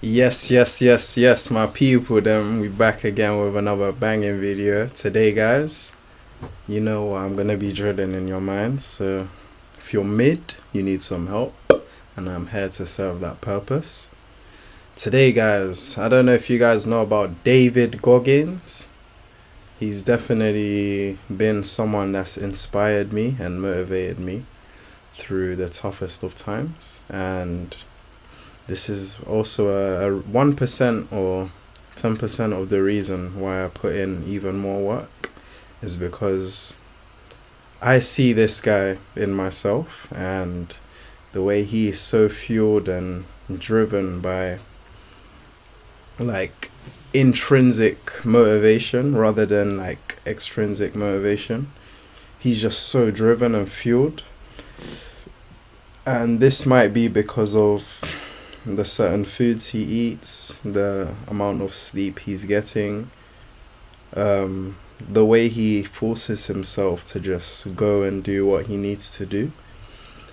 Yes, my people, then we back again with another banging video. Today, guys, you know what I'm gonna be drilling in your minds. So, if you're mid, you need some help, and I'm here to serve that purpose. Today, guys, I don't know if you guys know about David Goggins. He's definitely been someone that's inspired me and motivated me through the toughest of times, and this is also a 1% or 10% of the reason why I put in even more work is because I see this guy in myself, and the way he is so fueled and driven by like intrinsic motivation rather than like extrinsic motivation. He's just so driven and fueled, and this might be because of the certain foods he eats, the amount of sleep he's getting, the way he forces himself to just go and do what he needs to do.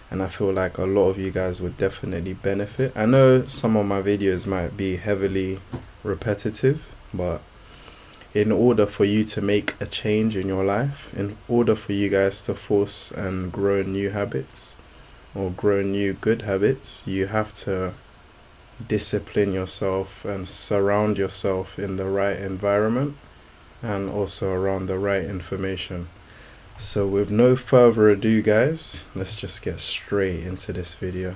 And I feel like a lot of you guys would definitely benefit. I know some of my videos might be heavily repetitive, but in order for you to make a change in your life, in order for you guys to force and grow new habits or grow new good habits, you have to discipline yourself and surround yourself in the right environment and also around the right information. So with no further ado, guys, let's just get straight into this video.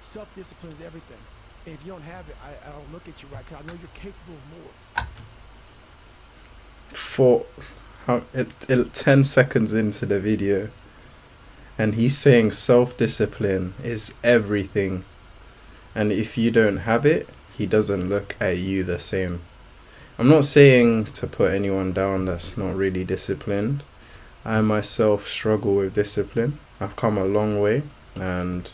Self-discipline is everything. And if you don't have it, I don't look at you right, because I know you're capable of more. For 10 seconds into the video, and he's saying self-discipline is everything, and if you don't have it, he doesn't look at you the same. I'm not saying to put anyone down that's not really disciplined. I myself struggle with discipline. I've come a long way, and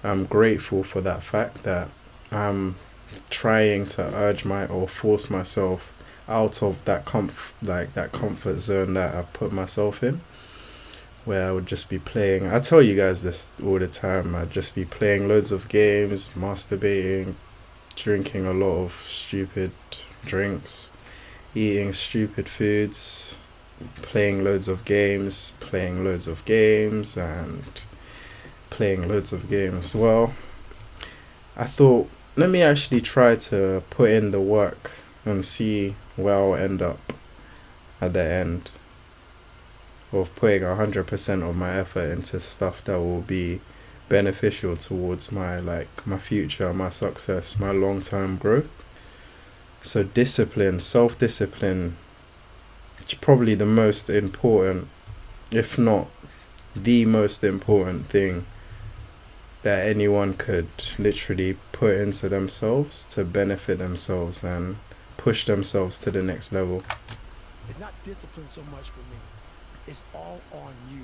I'm grateful for that fact that I'm trying to urge my or force myself out of that comfort zone that I've put myself in, where I would just be playing. I tell you guys this all the time. I'd just be playing loads of games, masturbating, drinking a lot of stupid drinks, eating stupid foods, playing loads of games, and playing loads of games. Well, I thought, let me actually try to put in the work and see where I'll end up at the end of putting 100% of my effort into stuff that will be beneficial towards my future, my success, my long-term growth. So discipline, self-discipline, is probably the most important, if not the most important thing that anyone could literally put into themselves to benefit themselves and push themselves to the next level. It's not discipline so much for me. It's all on you.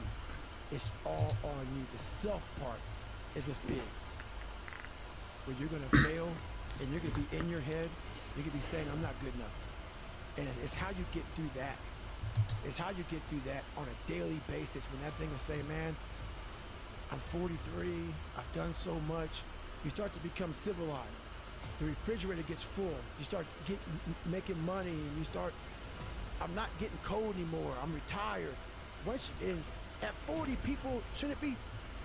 It's all on you. The self part is what's big. Where you're going to fail, and you're going to be in your head, you're going to be saying, I'm not good enough. And it's how you get through that. It's how you get through that on a daily basis, when that thing is saying, man, I'm 43, I've done so much. You start to become civilized. The refrigerator gets full. You start making money, and you start, I'm not getting cold anymore. I'm retired. At 40, people shouldn't be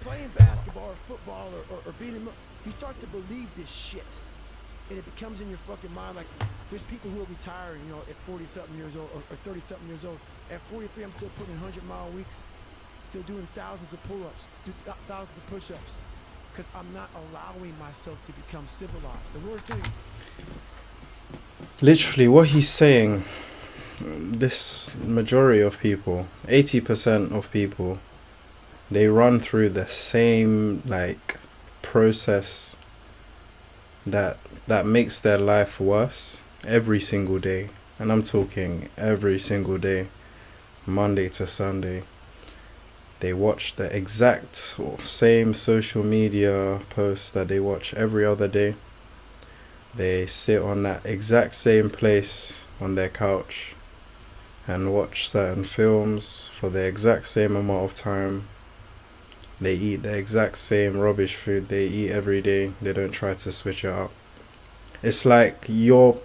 playing basketball or football or being in. You start to believe this shit, and it becomes in your fucking mind. Like, there's people who are retiring, at 40-something years old or 30-something years old. At 43, I'm still putting 100-mile weeks, still doing thousands of pull-ups, thousands of push-ups, because I'm not allowing myself to become civilized. The worst thing. Literally, what he's saying, this majority of people, 80% of people, they run through the same process that makes their life worse every single day. And I'm talking every single day, Monday to Sunday. They watch the exact or same social media posts that they watch every other day. They sit on that exact same place on their couch and watch certain films for the exact same amount of time. They eat the exact same rubbish food they eat every day. They don't try to switch it up. It's like you're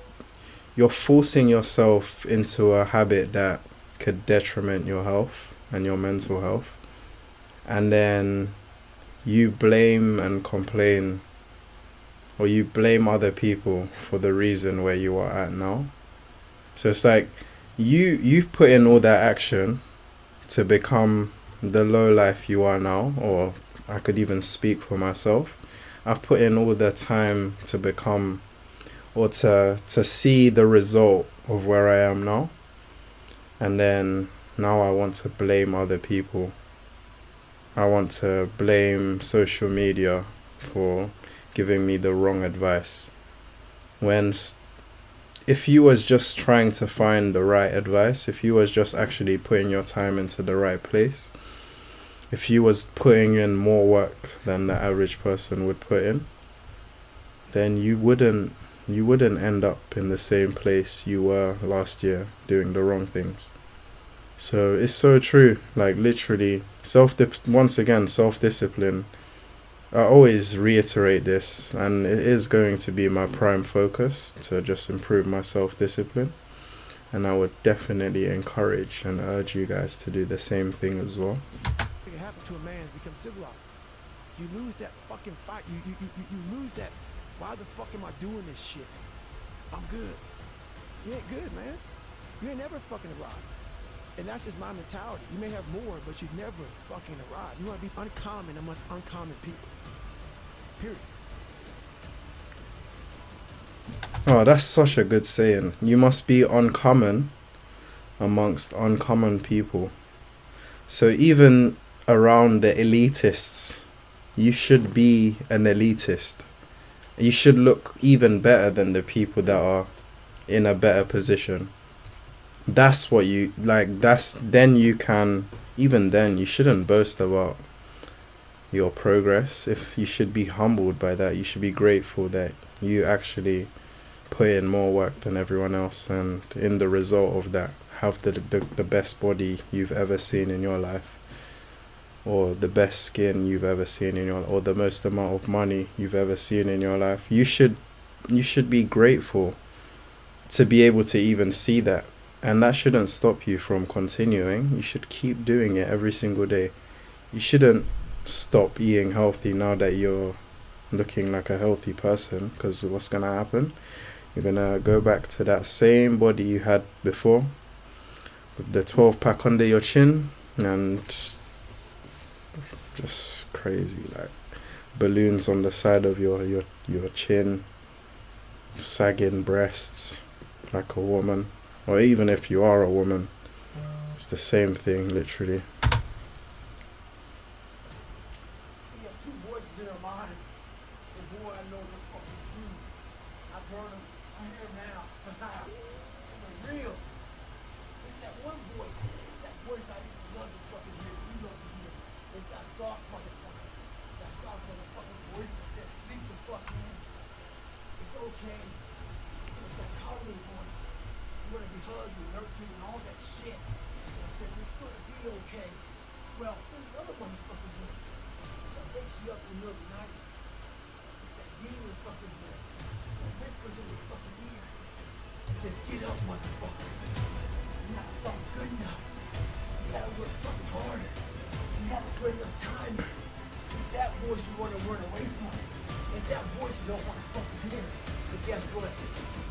forcing yourself into a habit that could detriment your health and your mental health. And then you blame and complain, or you blame other people for the reason where you are at now. So it's like you've put in all that action to become the low life you are now, or I could even speak for myself. I've put in all the time to become, or to see the result of where I am now. And then now I want to blame other people. I want to blame social media for giving me the wrong advice. When if you was just trying to find the right advice, if you was just actually putting your time into the right place, if you was putting in more work than the average person would put in, then you wouldn't end up in the same place you were last year doing the wrong things. So it's so true, like literally once again, self-discipline. I always reiterate this, and it is going to be my prime focus to just improve my self-discipline. And I would definitely encourage and urge you guys to do the same thing as well. It happens to a man is become civilized. You lose that fucking fight. You lose that. Why the fuck am I doing this shit? I'm good. You ain't good, man. You ain't never fucking arrived. And that's just my mentality. You may have more, but you never fucking arrive. You want to be uncommon amongst uncommon people. Period. Oh, that's such a good saying. You must be uncommon amongst uncommon people. So even around the elitists, you should be an elitist. You should look even better than the people that are in a better position. That's what you like. Then you can, even then you shouldn't boast about your progress. If you should be humbled by that, you should be grateful that you actually put in more work than everyone else, and in the result of that have the best body you've ever seen in your life, or the best skin you've ever seen in your, or the most amount of money you've ever seen in your life. You should be grateful to be able to even see that. And that shouldn't stop you from continuing. You should keep doing it every single day. You shouldn't stop eating healthy now that you're looking like a healthy person, because what's going to happen? You're going to go back to that same body you had before, with the 12-pack under your chin, and just crazy, like balloons on the side of your chin, sagging breasts like a woman. Or even if you are a woman, it's the same thing, literally. We have two voices in our mind. The boy I know is fucking true. I've heard him. I hear him now. They're real. It's that one voice. That voice I used to love to fucking hear. You love to hear. It's that soft motherfucker. That soft motherfucking voice that says sleep the fuck in. It's okay. It's that cuddling voice. You want to be hugged and nurtured and all that shit. And I said, it's going to be okay. Well, there's another motherfucking voice that wakes you up in the middle of the night. It's that demon fucking voice that whispers in your fucking ear. It says, get up, motherfucker. You're not fucking good enough. You gotta work fucking harder. You haven't put enough time in. It's that voice you want to run away from. It's that voice you don't want to fucking hear. But guess what?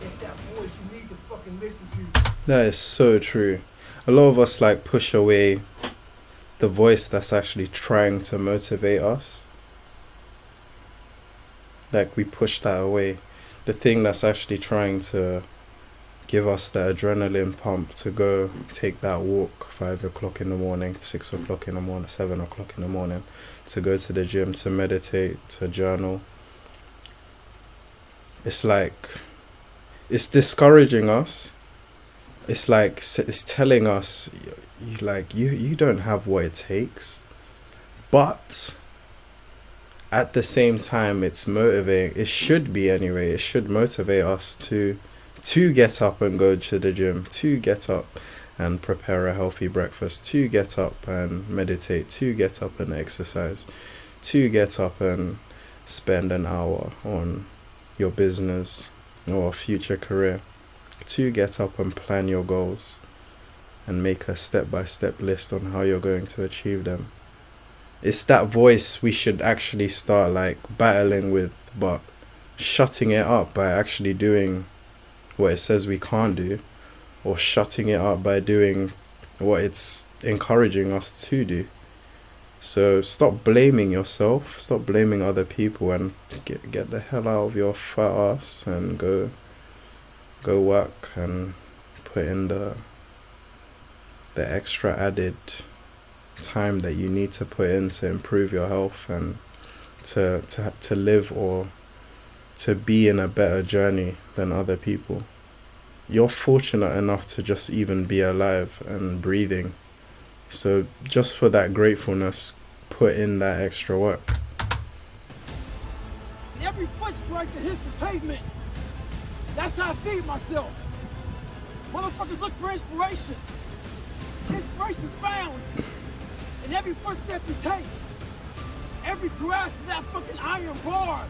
It's that voice you need to fucking listen to. That is so true. A lot of us like push away the voice that's actually trying to motivate us. Like we push that away. The thing that's actually trying to give us the adrenaline pump to go take that walk 5 o'clock in the morning, 6 o'clock in the morning, 7 o'clock in the morning, to go to the gym, to meditate, to journal. It's like, it's discouraging us. It's like, it's telling us, you don't have what it takes. But at the same time, it's motivating. It should be anyway. It should motivate us to get up and go to the gym, to get up and prepare a healthy breakfast, to get up and meditate, to get up and exercise, to get up and spend an hour on your business or future career, to get up and plan your goals and make a step-by-step list on how you're going to achieve them. It's that voice we should actually start like battling with, but shutting it up by actually doing what it says we can't do, or shutting it up by doing what it's encouraging us to do. So stop blaming yourself, stop blaming other people, and get the hell out of your fat ass and go work and put in the extra added time that you need to put in to improve your health and to live or to be in a better journey than other people. You're fortunate enough to just even be alive and breathing. So just for that gratefulness, put in that extra work. Every foot strike that hits the pavement, that's how I feed myself. Motherfuckers look for inspiration. Inspiration's found in every footstep you take, every grasp of that fucking iron bar,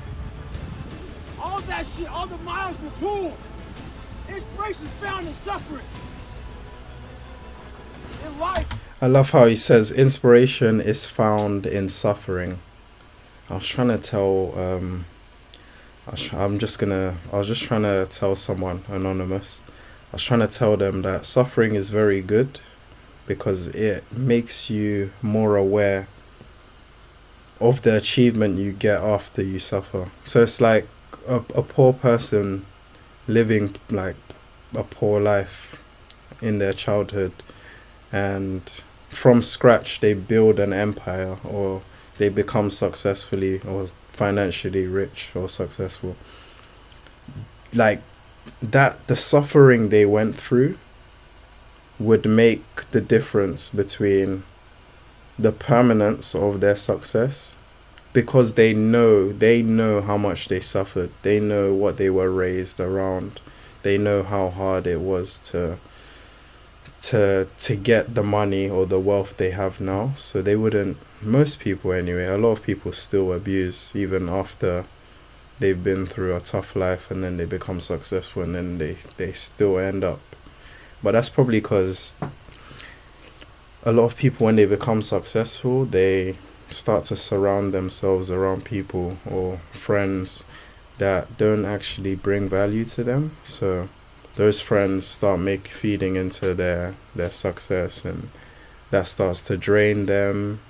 all that shit, all the miles in the pool. Inspiration's found in suffering. In life. I love how he says inspiration is found in suffering. I was trying to tell I was just trying to tell someone anonymous. I was trying to tell them that suffering is very good because it makes you more aware of the achievement you get after you suffer. So it's like a poor person living like a poor life in their childhood, and from scratch they build an empire, or they become successfully or financially rich or successful. Like that, the suffering they went through would make the difference between the permanence of their success, because they know how much they suffered, they know what they were raised around, they know how hard it was to get the money or the wealth they have now. So they wouldn't, most people anyway, a lot of people still abuse even after they've been through a tough life and then they become successful, and then they still end up. But that's probably because a lot of people, when they become successful, they start to surround themselves around people or friends that don't actually bring value to them. So those friends start feeding into their success, and that starts to drain them.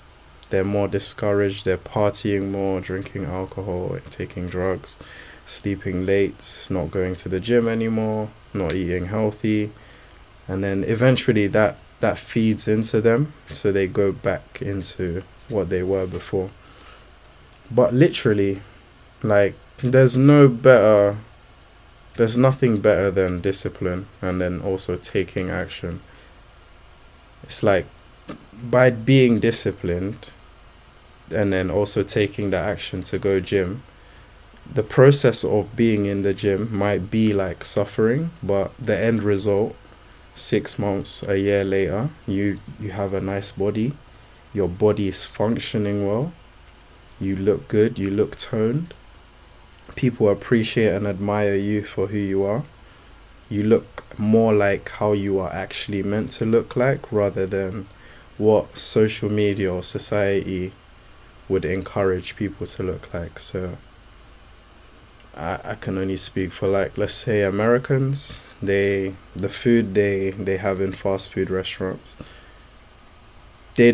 They're more discouraged, they're partying more, drinking alcohol, taking drugs, sleeping late, not going to the gym anymore, not eating healthy. And then eventually that feeds into them, so they go back into what they were before. But literally, like, there's nothing better than discipline, and then also taking action. It's like, by being disciplined and then also taking the action to go gym, the process of being in the gym might be like suffering, but the end result, 6 months, a year later, you have a nice body, your body is functioning well, you look good, you look toned, people appreciate and admire you for who you are, you look more like how you are actually meant to look like, rather than what social media or society would encourage people to look like. So I can only speak for, like, let's say Americans, the food they have in fast food restaurants, they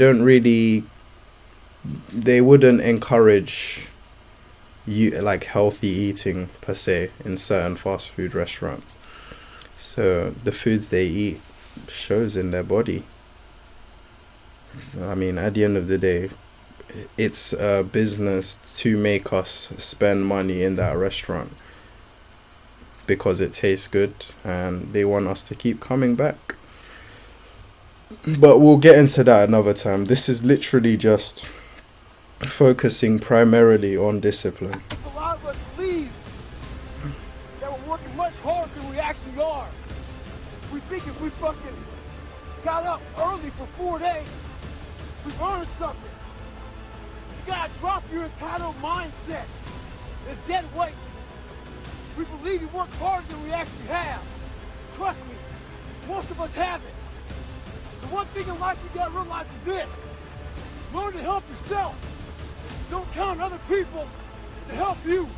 wouldn't encourage you like healthy eating per se in certain fast food restaurants. So the foods they eat shows in their body. I mean, at the end of the day, it's a business to make us spend money in that restaurant because it tastes good and they want us to keep coming back. But we'll get into that another time. This is literally just focusing primarily on discipline. A lot of us believe that we're working much harder than we actually are. We think if we fucking got up early for 4 days. We've earned something. You gotta drop your entitled mindset. It's dead weight. We believe we work harder than we actually have. Trust me, most of us haven't. The one thing in life you gotta realize is this. Learn to help yourself. Don't count on other people to help you.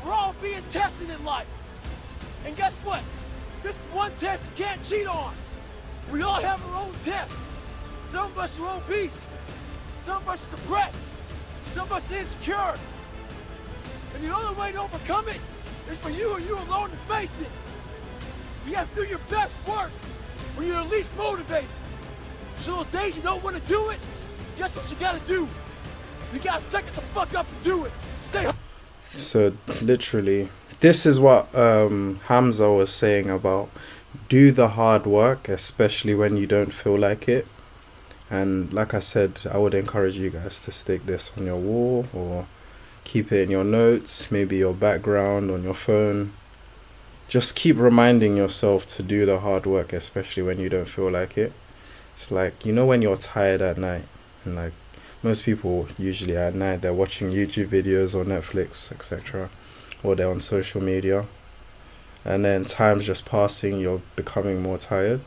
We're all being tested in life. And guess what? This is one test you can't cheat on. We all have our own test. Some of us are obese. Some of us are depressed. Some of us are insecure. And the only way to overcome it is for you and you alone to face it. You have to do your best work when you're least motivated. So those days you don't want to do it, guess what you gotta do? You gotta suck it the fuck up and do it. Stay home. So literally, this is what Hamza was saying about do the hard work, especially when you don't feel like it. And like I said, I would encourage you guys to stick this on your wall or keep it in your notes, maybe your background on your phone. Just keep reminding yourself to do the hard work, especially when you don't feel like it. It's like, you know, when you're tired at night, and like most people usually at night, they're watching YouTube videos or Netflix, etc., or they're on social media, and then time's just passing, you're becoming more tired.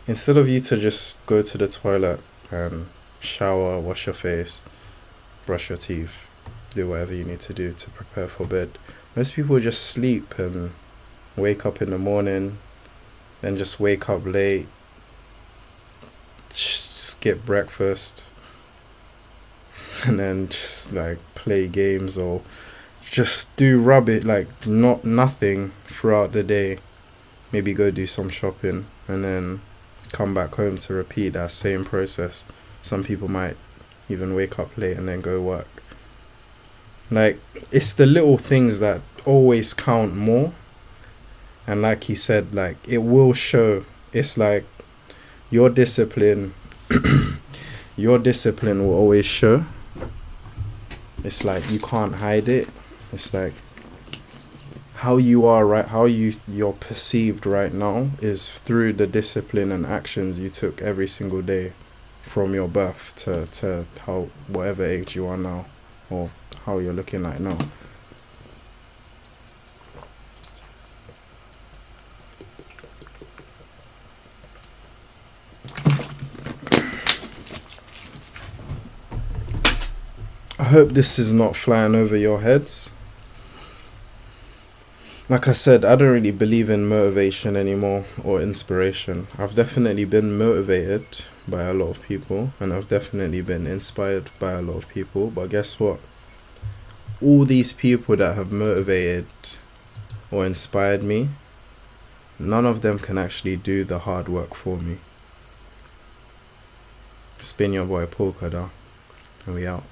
Instead of you to just go to the toilet and shower, wash your face, brush your teeth, do whatever you need to do to prepare for bed, most people just sleep and wake up in the morning, then just wake up late, skip breakfast, and then just like play games or just do rubbish, like nothing throughout the day. Maybe go do some shopping and then come back home to repeat that same process. Some people might even wake up late and then go work. Like, it's the little things that always count more. And like he said, like, it will show. It's like your discipline your discipline will always show. It's like you can't hide it. It's like how you are right, how you're perceived right now is through the discipline and actions you took every single day from your birth to how whatever age you are now, or how you're looking like now. I hope this is not flying over your heads. Like I said, I don't really believe in motivation anymore or inspiration. I've definitely been motivated by a lot of people, and I've definitely been inspired by a lot of people. But guess what? All these people that have motivated or inspired me, none of them can actually do the hard work for me. It's been your boy Polka, and we out.